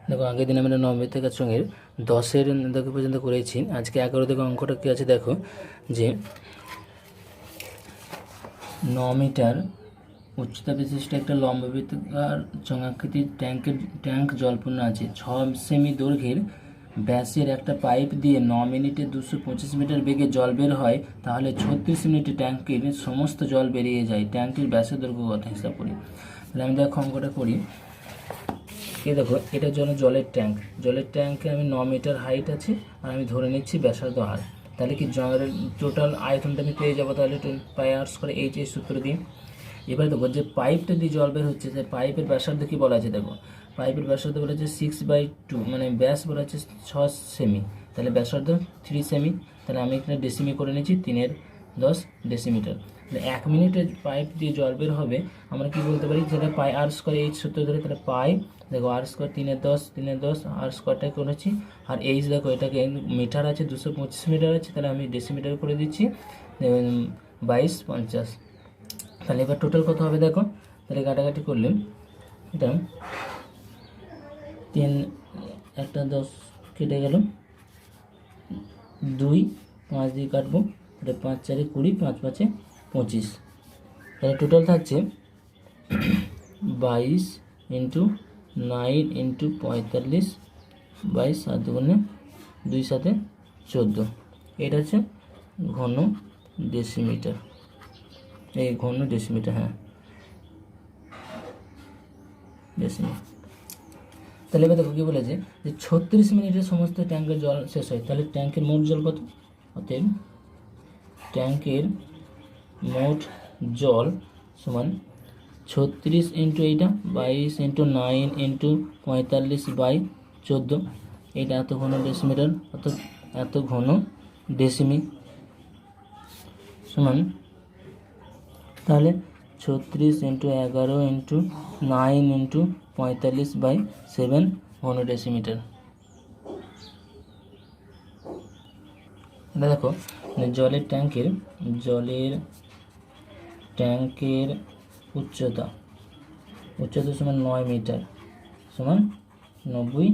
দেখো আগের দিন আমরা 9 থেকে সঙ্গে 10-এর দেখো পর্যন্ত করেছি। আজকে 11 থেকে অঙ্কটা কী আছে দেখো, যে 9 মিটার উচ্চতা বিশিষ্ট একটা লম্ববৃত্তাকার চঙাকৃতির ট্যাঙ্ক জলপূর্ণ আছে। 6 সেমি দৈর্ঘ্যের ব্যাসের একটা পাইপ দিয়ে 9 মিনিটে 225 মিটার বেগে জল বের হয়, তাহলে 36 মিনিটে ট্যাঙ্কের সমস্ত জল বেরিয়ে যায়। ট্যাঙ্কটির ব্যাসের দৈর্ঘ্য কত হিসাব করি। তাহলে আমি দেখো অঙ্কটা করি। দেখো এটার জন্য জলের ট্যাঙ্কে আমি 9 মিটার হাইট আছে, আর আমি ধরে নিচ্ছি ব্যাসার্ধ আর। তাহলে কি জলের টোটাল আয়তনটা আমি পেয়ে যাবো, তাহলে পাই আর স্কয়ার এইচ এই সূত্র দিই। এবার দেখো যে পাইপটা দিয়ে জল বের হচ্ছে, যে পাইপের ব্যাসার্ধ কী বলা আছে দেখো, পাইপের ব্যাসার্ধ বলা আছে 6/2, মানে ব্যাস বলা আছে 6 সেমি, তাহলে ব্যাসার্ধ 3 সেমি। তাহলে আমি এখানে ডেসিমি করে নিচ্ছি 3/10 ডেসিমিটার। তাহলে 1 মিনিটে পাইপ দিয়ে জল বের হবে, আমরা কি বলতে পারি, যেটা পাই আর স্কয়ার এইচ সূত্র ধরে, তাহলে পাই দেখো আর স্কয়ার 3/10 আর স্কয়ারটা করেছি, আর এইচ দেখো এটাকে মিটার আছে 225 মিটার আছে, তাহলে আমি ডেসিমিটার করে দিচ্ছি 2250। তাহলে এবার টোটাল কত হবে দেখো, তাহলে কাটাকাটি করলে এটা 3 একটা 10 কেটে গেল, 2 5 দিয়ে কাটবো, তাহলে 5 4 20, 5 5 25। তাহলে টোটাল থাকছে 22 ইন্টু 9 ইন্টু 45 22 7 দুগুণে 2 7 14। এটা হচ্ছে ঘন ডেসিমিটার, এই ঘন ডেসিমিটার, হ্যাঁ ডেসিমিটার। তাহলে এবার দেখো কী বলেছে, যে 36 মিনিটে সমস্ত ট্যাঙ্কের জল শেষ হয়, তাহলে ট্যাঙ্কের মোট জল কত, অতএব ট্যাঙ্কের মোট জল সমান 36 ইন্টু এইটা 22 ইন্টু 9 ইন্টু 45/14, এইটা এত ঘন ডেসিমিটার, অর্থাৎ এত ঘন ডেসিমি সমান, তাহলে 36 ইন্টু 11 ইন্টু 9 ইন্টু 45/7 ঘন ডেসিমিটার। দেখো জলের ট্যাঙ্কের উচ্চতা সমান 9 মিটার সমান 90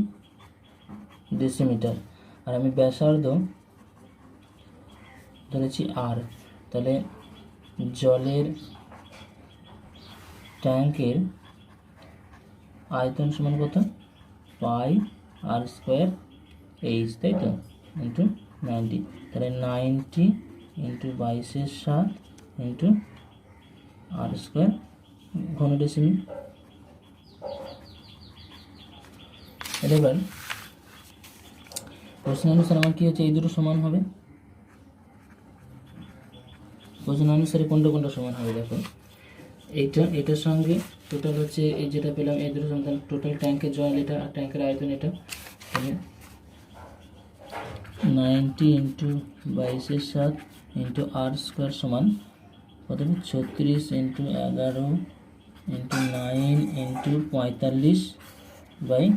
ডেসিমিটার, আর আমি ব্যাসার্ধ ধরেছি আর। তাহলে জলের ট্যাঙ্কের আয়তন সমান কত, পাই আর স্কোয়ার এইচ, তাই তো, ইন্টু 90, তাহলে 90 ইন্টু 22/7 ইন্টু আর স্কোয়ার ঘন ডেসিমি। এবার প্রশ্ন অনুসারে আমার কী হচ্ছে, এই দুটো সমান হবে, প্রশ্ন অনুসারে কোনটা সমান হবে দেখো, এটার সঙ্গে টোটাল হচ্ছে এই যেটা পেলাম, এই দুটো সমান, টোটাল ট্যাঙ্কের জল এটা আর ট্যাঙ্কের আয়তন এটা, তাহলে 90 ইন্টু 22/7 ইন্টু আর স্কোয়ার সমান কত, 36 ইন্টু 11 ইন্টু 9 ইন্টু 45/7।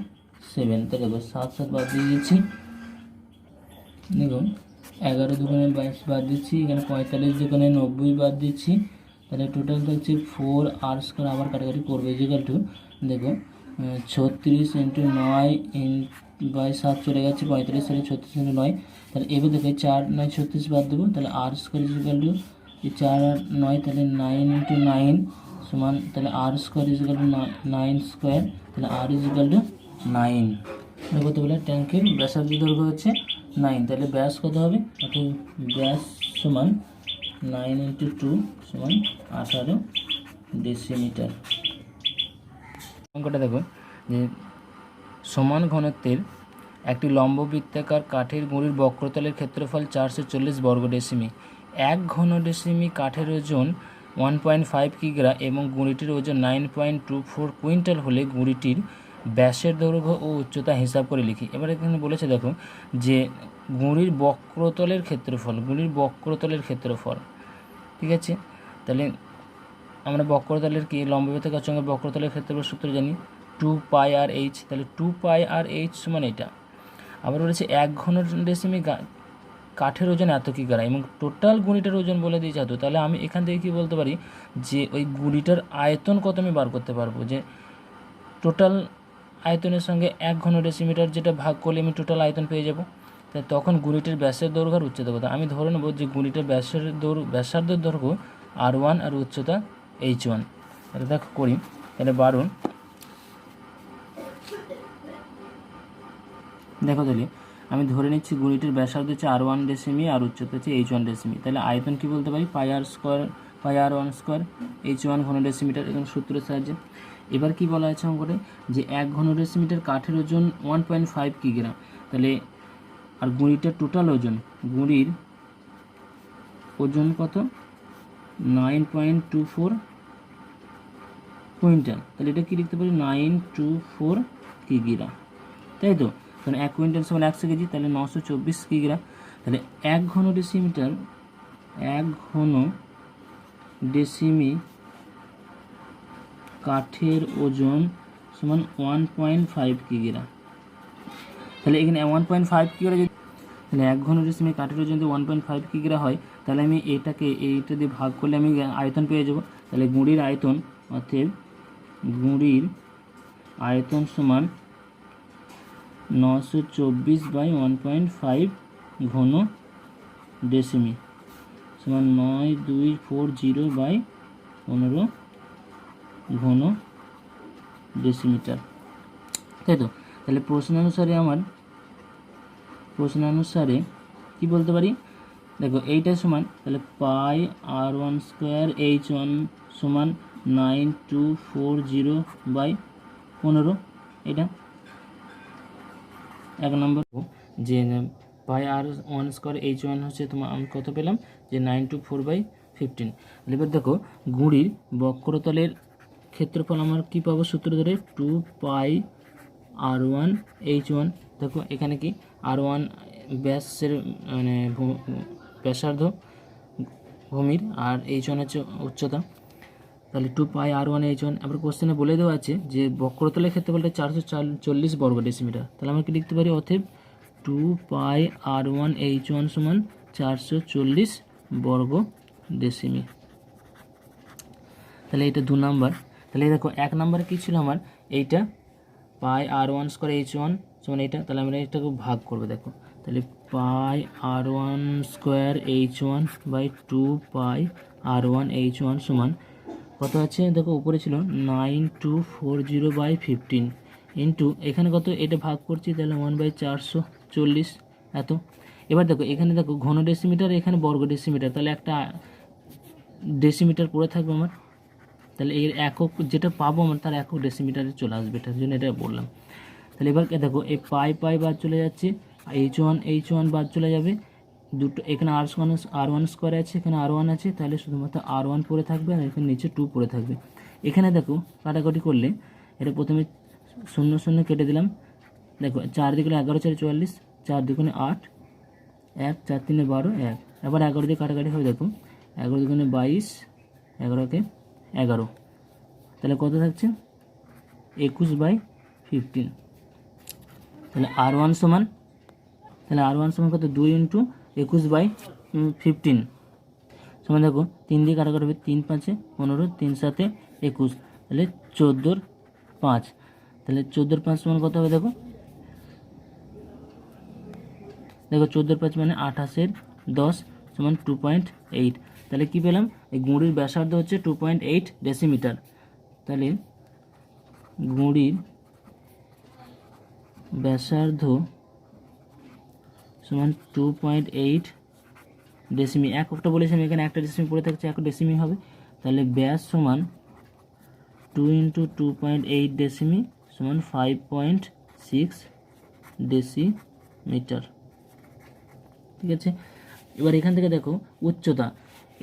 তো দেখো 7 7 বাদ দিয়ে দিচ্ছি, দেখুন 11 দুগুণে 22 বাদ দিচ্ছি, এখানে 45 দুগুণে 90 বাদ দিচ্ছি, তাহলে টোটাল হচ্ছে 4 আর স্কোয়ার, আবার কাটাকাটি করবে ইজিক্যাল টু, দেখো 36 ইন্টু 9/7 চলে গেছে, 45 সালে 36 ইন্টু 9, তাহলে এবার দেখো 4 9 36 বাদ দেবো, তাহলে আর স্কোয়ার ইজিক্যাল টু 4 আর 9, তাহলে 9 ইন্টু 9 সমান, তাহলে আর স্কোয়ার ইজিক্যাল টু 9 স্কোয়ার, তাহলে আর ইজিক্যাল টু 9। কত বলে, ট্যাঙ্কের ব্যাসার্ধ দৈর্ঘ্য হচ্ছে 9, তাহলে ব্যাস কত হবে, অর্থাৎ ব্যাস সমান 9 ইন্টু 2 সমান 18 ডেসিমিটার। অঙ্কটা দেখো, যে সমান ঘনত্বের একটি লম্ব বৃত্তাকার কাঠের গুঁড়ির বক্রতলের ক্ষেত্রফল 440 বর্গ ডেসিমি। 1 ঘন ডেসিমি কাঠের ওজন 1.5 কিগ্রা এবং গুঁড়িটির ওজন 9.24 কুইন্টাল হলে গুঁড়িটির ব্যাসের দৈর্ঘ্য ও উচ্চতা হিসাব করে লিখি। এবার এখানে বলেছে দেখো, যে গুঁড়ির বক্রতলের ক্ষেত্রফল, ঠিক আছে। তাহলে আমরা বক্রতলের কি, লম্ববৃত্তাকার চোঙের বক্রতলের ক্ষেত্রফল সূত্র জানি 2 আর এইচ, তাহলে 2 আর এইচ সমান এটা। আবার বলেছে 1 ঘন ডেসিমি কাঠের ওজন এত কিগ্রা এবং টোটাল গুঁড়িটার ওজন বলে দিয়েছে এত, তাহলে আমি এখান থেকে কি বলতে পারি, যে ওই গুঁড়িটার আয়তন কত আমি বার করতে পারবো, যে টোটাল আয়তনের সঙ্গে 1 ঘন ডেসিমিটার যেটা ভাগ করলে আমি টোটাল আয়তন পেয়ে যাব। তাই তখন গুণিটের ব্যাসের দৈর্ঘ্য আর উচ্চতা কত, আমি ধরে নেব যে গুণিটের ব্যাসার্ধের দৈর্ঘ্য R1 আর উচ্চতা H1। তাহলে দেখো করি, তাহলে 12 দেখো তাহলে আমি ধরে নিচ্ছি গুণিটের ব্যাসার্ধ হচ্ছে R1 ডেসিমি আর উচ্চতা হচ্ছে H1 ডেসিমি। তাহলে আয়তন কি বলতে পারি, পাই R1 স্কোয়ার H1 ঘন ডেসিমিটার, এখন সূত্রের সাহায্যে। এবার কি বলা আছে অঙ্কটা, যে 1 ঘন ডেসিমিটার কাঠের ওজন 1.5 কিগ্রা। তাহলে আর গুঁড়িটার টোটাল ওজন, গুঁড়ির ওজন কত, 9.24 কুইন্টাল। তাহলে এটা কি লিখতে পারি, 924 কিগ্রা, তাই তো। তাহলে 1 কুইন্টাল সমান 100 কেজি, তাহলে 924 কিগ্রা। তাহলে 1 ঘন ডেসিমিটার, 1 ঘন ডেসিমি কাঠের ওজন সমান 1.5 কিগ্রা। তাহলে এখানে 1.5 কিগ্রা, তাহলে 1 ঘন ডেসিমি কাঠের ওজন যদি 1.5 কিগ্রা হয়, তাহলে আমি এইটা দিয়ে ভাগ করলে আমি আয়তন পেয়ে যাব। তাহলে গুঁড়ির আয়তন, অতএব গুঁড়ির আয়তন সমান 924/1.5 ঘন ডেসিমি সমান 9240/15 ঘন ডেসিমিটার, তাই তো। তাহলে প্রশ্নানুসারে কি বলতে পারি, দেখো এইটা সমান, তাহলে পাই R1 স্কোয়ার H1 সমান 9240/15। এটা 1 নম্বর, যে পাই R1 স্কোয়ার H1 হচ্ছে তোমার আমি কত পেলাম, যে 924/15। এবার দেখো গুঁড়ির বক্রতলের ক্ষেত্রফল আমার কি পাবো, সূত্র ধরে 2 পাই R1 H1। দেখো এখানে কি R1 ব্যাসের মানে ব্যাসার্ধ ভূমির, আর H1 হচ্ছে উচ্চতা। তাহলে 2 পাই R1 H1। আবার কোশ্চেনে বলে দেওয়া আছে যে বক্রতলের ক্ষেত্রফলটা 440 বর্গ ডেসিমিটার। তাহলে আমরা কি লিখতে পারি, অতএব 2 পাই R1 H1 সমান 440 বর্গ ডেসিমি। তাহলে এটা 2 নাম্বার। তাহলে দেখো 1 নাম্বারে কী ছিল আমার, এইটা পাই R1 স্কোয়ার H1 সমান এইটা। তাহলে আমরা এটাকে ভাগ করবো, দেখো তাহলে পাই R1 square H1 by 2 pi R1 H1 সমান কত আছে, দেখো উপরে ছিল 9240/15 ইন্টু এখানে কত, এটা ভাগ করছি, তাহলে 1/440 এত। এবার দেখো এখানে দেখো ঘন ডেসিমিটার, এখানে বর্গ ডেসিমিটার, তাহলে একটা ডেসিমিটার পড়ে থাকবে আমার। তাহলে এর একক যেটা পাবো আমার, তার একক ডেসিমিটারে চলে আসবে, এটার জন্য এটা বললাম। তাহলে এবার দেখো এই পাই বাদ চলে যাচ্ছে, H1 বাদ চলে যাবে, দুটো এখানে R1 স্কোয়ার আছে, এখানে R1 আছে, তাহলে শুধুমাত্র R1 পড়ে থাকবে, আর এখানে নিচে 2 পড়ে থাকবে। এখানে দেখো কাটাকাটি করলে এটা প্রথমে 0 0 কেটে দিলাম, দেখো 4 দিকে 11 4 44, 4 দুগুণে 8, 1 4 3 12, 1। এবার 11 দিয়ে কাটাকাটি হবে, দেখো 11 দুগুণে 22, 11কে 11, তাহলে কত থাকছে 21/15। তাহলে R1 সমান কত, 2 ইন্টু 21/15 সমান, দেখো 3 দিয়ে কাটাকাটি হবে, 3 5 15, 3 7 21, তাহলে 14/5। তাহলে 14/5 সমান কত হবে, দেখো 14/5 মানে 28/10 সমান 2.8। তাহলে কি পেলাম, এই গুঁড়ির ব্যাসার্ধ হচ্ছে 2.8 ডেসিমিটার। তাহলে গুঁড়ির ব্যাসার্ধ সমান 2.8 ডেসিমি। একটা বলেছিলাম এখানে একটা ডেসিমি পড়ে থাকছে, 1 ডেসিমি হবে। তাহলে ব্যাস সমান 2 ইন্টু 2.8 ডেসিমি সমান 5.6 ডেসিমিটার, ঠিক আছে। এবার এখান থেকে দেখো উচ্চতা,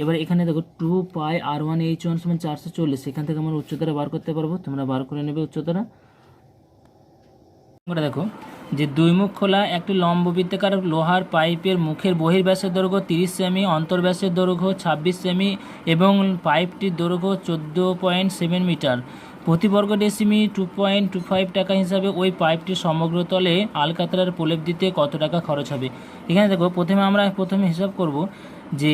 এবার এখানে দেখো 2 পাই R1 H1 সমান 440, এখান থেকে আমরা উচ্চতাটা বার করতে পারবো, তোমরা বার করে নেবে উচ্চতাটা। দেখো যে দুই মুখ খোলা একটি লম্ববৃত্তাকার লোহার পাইপের মুখের বহির্ব্যাসের দৈর্ঘ্য 30 সেমি, অন্তর্ব্যাসের দৈর্ঘ্য 26 সেমি এবং পাইপটির দৈর্ঘ্য 14.7 মিটার। প্রতি বর্গ ডেসিমি 2.25 টাকা হিসাবে ওই পাইপটির সমগ্র তলে আলকাতরার প্রলেপ দিতে কত টাকা খরচ হবে। এখানে দেখো প্রথমে হিসাব করব, যে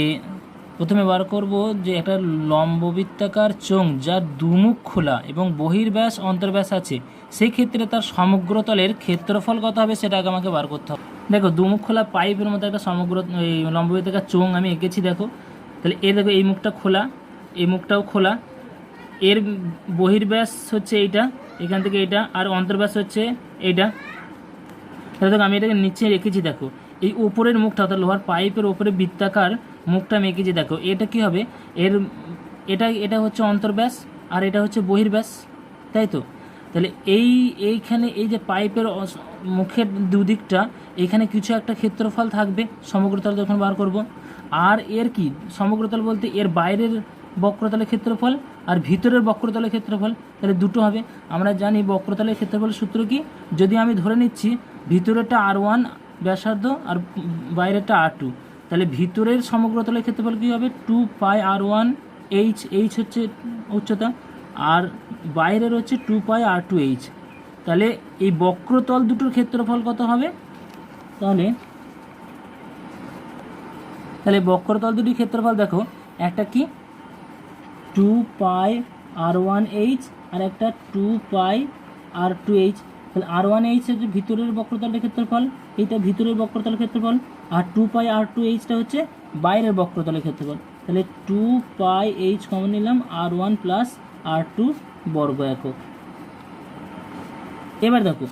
প্রথমে বার করব যে একটা লম্ববৃত্তাকার চোঙ যার দুমুখ খোলা এবং বহির্ব্যাস অন্তর্ব্যাস আছে সেই ক্ষেত্রে তার সমগ্রতলের ক্ষেত্রফল কত হবে সেটা আগে আমাকে বার করতে হবে। দেখো দুমুখ খোলা পাইপের মধ্যে একটা সমগ্র এই লম্ববৃত্তাকার চোঙ আমি এঁকেছি। দেখো তাহলে দেখো এই মুখটা খোলা, এই মুখটাও খোলা, এর বহির্ব্যাস হচ্ছে এইটা, এখান থেকে এইটা, আর অন্তর্ব্যাস হচ্ছে এইটা। তাহলে দেখো আমি এটাকে নিচে রেখেছি। দেখো এই উপরের মুখটা অর্থাৎ লোহার পাইপের উপরে বৃত্তাকার মুখটা আমি এঁকেছি। দেখো এটা কি হবে, এটা হচ্ছে অন্তর্ব্যাস আর এটা হচ্ছে বহির্ব্যাস, তাই তো। তাহলে এইখানে এই যে পাইপের মুখের দুদিকটা এখানে কিছু একটা ক্ষেত্রফল থাকবে সমগ্রতল যখন বার করব। আর এর কি সমগ্রতল বলতে এর বাইরের বক্রতলের ক্ষেত্রফল আর ভিতরের বক্রতলের ক্ষেত্রফল, তাহলে দুটো হবে। আমরা জানি বক্রতলের ক্ষেত্রফলের সূত্র কি, যদি আমি ধরে নিচ্ছি ভিতরেরটা R1 ব্যাসার্ধ আর বাইরেরটা R2, তাহলে ভিতরের সমগ্রতলের ক্ষেত্রফল কী হবে 2πr1 h হচ্ছে উচ্চতা আর বাইরের হচ্ছে 2πr2 h। তাহলে এই বক্রতল দুটোর ক্ষেত্রফল কত হবে, তাহলে বক্রতল দুটির ক্ষেত্রফল দেখো একটা কি 2πr1h আর একটা 2πr2h। তাহলে r1h হচ্ছে ভিতরের বক্রতলের ক্ষেত্রফল, এইটা ভিতরের বক্রতলের ক্ষেত্রফল, আর 2πr2hটা হচ্ছে বাইরের বক্রতলের ক্ষেত্রফল। তাহলে 2πh কমন নিলাম, r1 প্লাস r2 বর্গ একক। এবার দেখো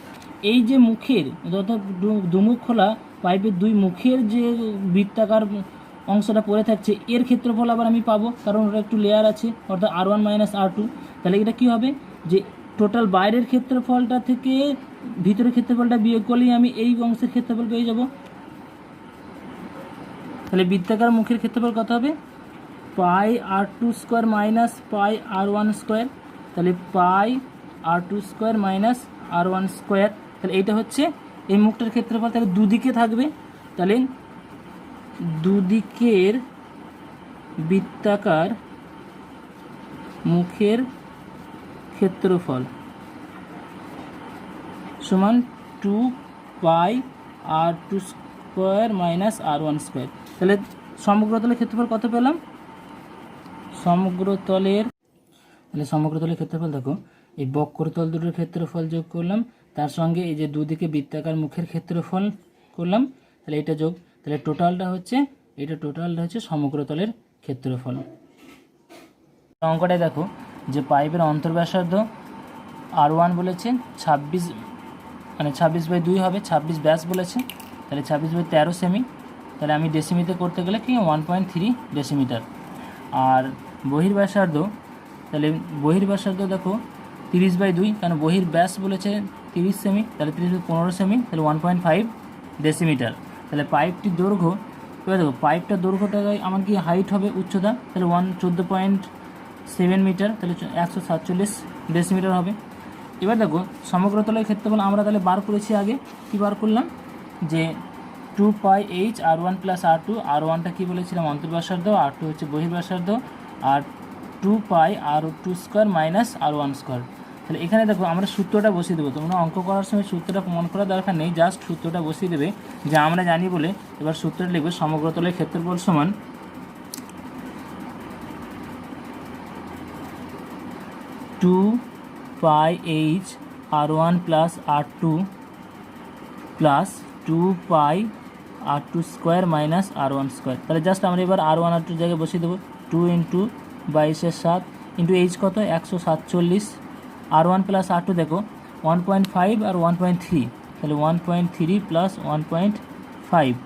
এই যে মুখের অর্থাৎ দুমুখ খোলা পাইপের দুই মুখের যে বৃত্তাকার অংশটা পড়ে থাকছে এর ক্ষেত্রফল আবার আমি পাবো, কারণ ওটা একটু লেয়ার আছে অর্থাৎ r1 মাইনাস r2। তাহলে এটা কী হবে যে টোটাল বাইরের ক্ষেত্রফলটা থেকে ভিতরের ক্ষেত্রফলটা বিয়োগ করলেই আমি এই অংশের ক্ষেত্রফল পেয়ে যাব। তাহলে বৃত্তাকার মুখের ক্ষেত্রফল কত হবে πr2 square minus πr1 square. তাহলে πr2 square minus r1 square. তাহলে এইটা হচ্ছে এই মুখটার ক্ষেত্রফল। তাহলে দুদিকে থাকবে, তাহলে দুদিকের বৃত্তাকার মুখের ক্ষেত্রফল সমান 2πr2 square minus r1 square. তাহলে সমগ্রতলের ক্ষেত্রফল কত পেলাম, সমগ্রতলের ক্ষেত্রফল দেখো এই বক্রতল দুটোর ক্ষেত্রফল যোগ করলাম, তার সঙ্গে এই যে দুদিকে বৃত্তাকার মুখের ক্ষেত্রফল করলাম, তাহলে এটা যোগ, তাহলে টোটালটা হচ্ছে সমগ্রতলের ক্ষেত্রফল। অঙ্কটায় দেখো যে পাইপের অন্তর্ব্যাসার্ধ r1 বলেছে 26/2 হবে, 26 ব্যাস বলেছে, তাহলে 26/13 সেমি। তাহলে আমি ডেসিমিতে করতে গেলে কি 1.3 ডেসিমিটার। আর বহির্ব্যাসার্ধ, তাহলে বহির্ব্যাসার্ধ দেখো 30/2, কারণ বহির্ব্যাস বলেছে 30 সেমি, তাহলে 30/15 সেমি, তাহলে 1.5 ডেসিমিটার। তাহলে পাইপটির দৈর্ঘ্য, এবার দেখো পাইপটার দৈর্ঘ্যটা আমার কি হাইট হবে উচ্চতা, তাহলে 14.7 মিটার, তাহলে 147 ডেসিমিটার হবে। এবার দেখো সমগ্রতলের ক্ষেত্রফল আমরা তাহলে বার করেছি আগে, কি বার করলাম যে 2πh r1 প্লাস r2, r1টা কী বলেছিলাম অন্তর্ব্যাসার্ধ, r2 হচ্ছে বহির্ব্যাসার্ধ, আর 2πr2 square minus r1 square. তাহলে এখানে দেখো আমরা সূত্রটা বসিয়ে দেবো, তোমরা অঙ্ক করার সময় সূত্রটা মনে করার দরকার নেই, জাস্ট সূত্রটা বসিয়ে দেবে যা আমরা জানি বলে। এবার সূত্রটা লিখবে সমগ্রতলের ক্ষেত্রফল সমান 2πh r1 plus r2 plus 2πr2 square minus r1 square. তাহলে জাস্ট আমরা এবার r1 r2 জায়গায় বসিয়ে দেবো, 2 ইন্টু 22/7 ইন্টু h কত 147, r1 প্লাস r2 দেখো 1.5 আর 1.3, তাহলে 1.3 plus 1.5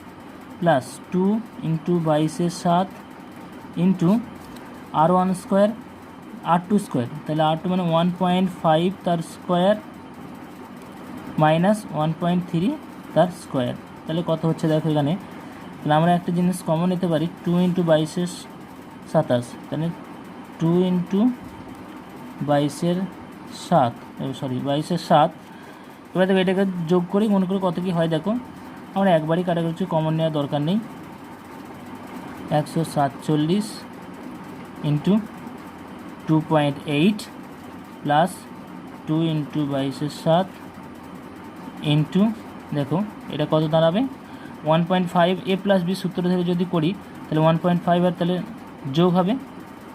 plus 2 into 22/7 into r1 square r2 square, তাহলে r2 মানে 1.5 তার স্কোয়ার মাইনাস 1.3 তার স্কোয়ার। তাহলে কত হচ্ছে দেখো এখানে, তাহলে আমরা একটা জিনিস কমন নিতে পারি 2 ইন্টু 22/27, তাহলে 2 ইন্টু 22/7 22/7। এবার দেখো এটাকে যোগ করি, মনে করে কত কী হয় দেখো, আমরা একবারই কাটাকুটি কমন নেওয়ার দরকার নেই, 147 ইন্টু 2.8 প্লাস 2 ইন্টু 22/7 ইন্টু দেখো এটা কত দাঁড়াবে 1.5, a প্লাস বি সূত্র থেকে যদি করি তাহলে 1.5 আর তাহলে যোগ হবে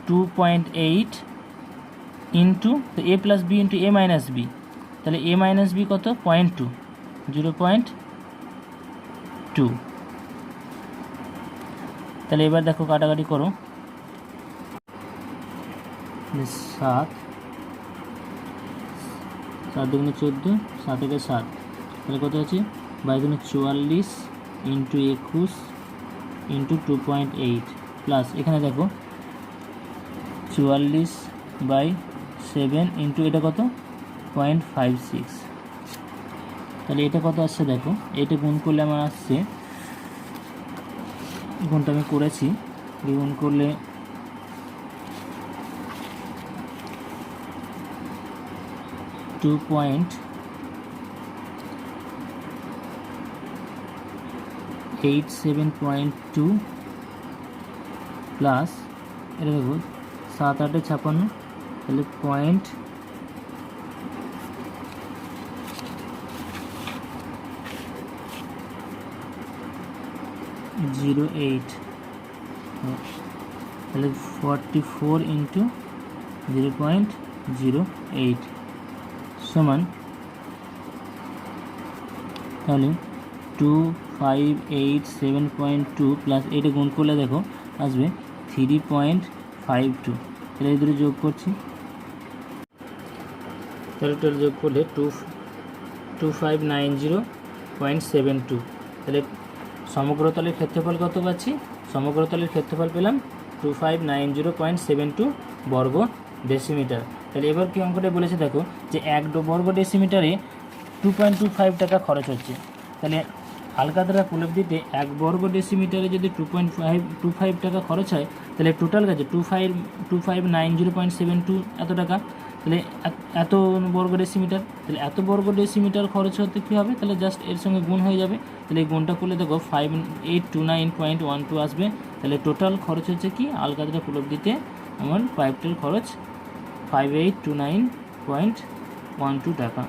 2.8 ইন্টু এ প্লাস বি ইন্টু এ মাইনাস বি, তাহলে a মাইনাস বি কত 0.2, 0.2। তাহলে এবার দেখো কাটাকাটি করো, 7 দুগুণে 14, 7 একে 7, তাহলে কত আছে 22 ইন্টু 21 ইন্টু 2.8 প্লাস এখানে দেখো 44/7 ইন্টু এটা কত 0.56, তাহলে এটা কত আসছে দেখো, এটা গুণ করলে আমার আসছে, গুণটা আমি করেছি, গুণ করলে 2.87.2 প্লাস এটা দেখো 7 8 56, তাহলে 0.08, তাহলে 44 ইন্টু 0.08 সমান, তাহলে 2587.2 প্লাস এটা গুণ করলে দেখো আসবে 3.52, তাহলে এই দুটো যোগ করছি, তাহলে টোটাল যোগ করলে 2590.72, তাহলে সমগ্রতলের ক্ষেত্রফল কত পাচ্ছি, সমগ্রতলের ক্ষেত্রফল পেলাম 2590.72 বর্গ ডেসিমিটার। তাহলে এবার কি অঙ্কটা বলেছে দেখো যে 1 বর্গ ডেসিমিটারে 2.25 টাকা খরচ হচ্ছে, তাহলে আলকাতরা উপলব্ধিতে 1 বর্গ ডেসিমিটারে যদি 2.25 টাকা খরচ হয়, তাহলে টোটাল কাছে 2590.72 এত টাকা, তাহলে এত বর্গ ডেসিমিটার, তাহলে এত বর্গ ডেসিমিটার খরচ হতে কী হবে, তাহলে জাস্ট এর সঙ্গে গুণ হয়ে যাবে, তাহলে এই গুণটা করলে দেখো 5829.12 আসবে, তাহলে টোটাল খরচ হচ্ছে কি আলকাতরা উপলব্ধিতে আমার পাইপটার খরচ 5829.12 টাকা।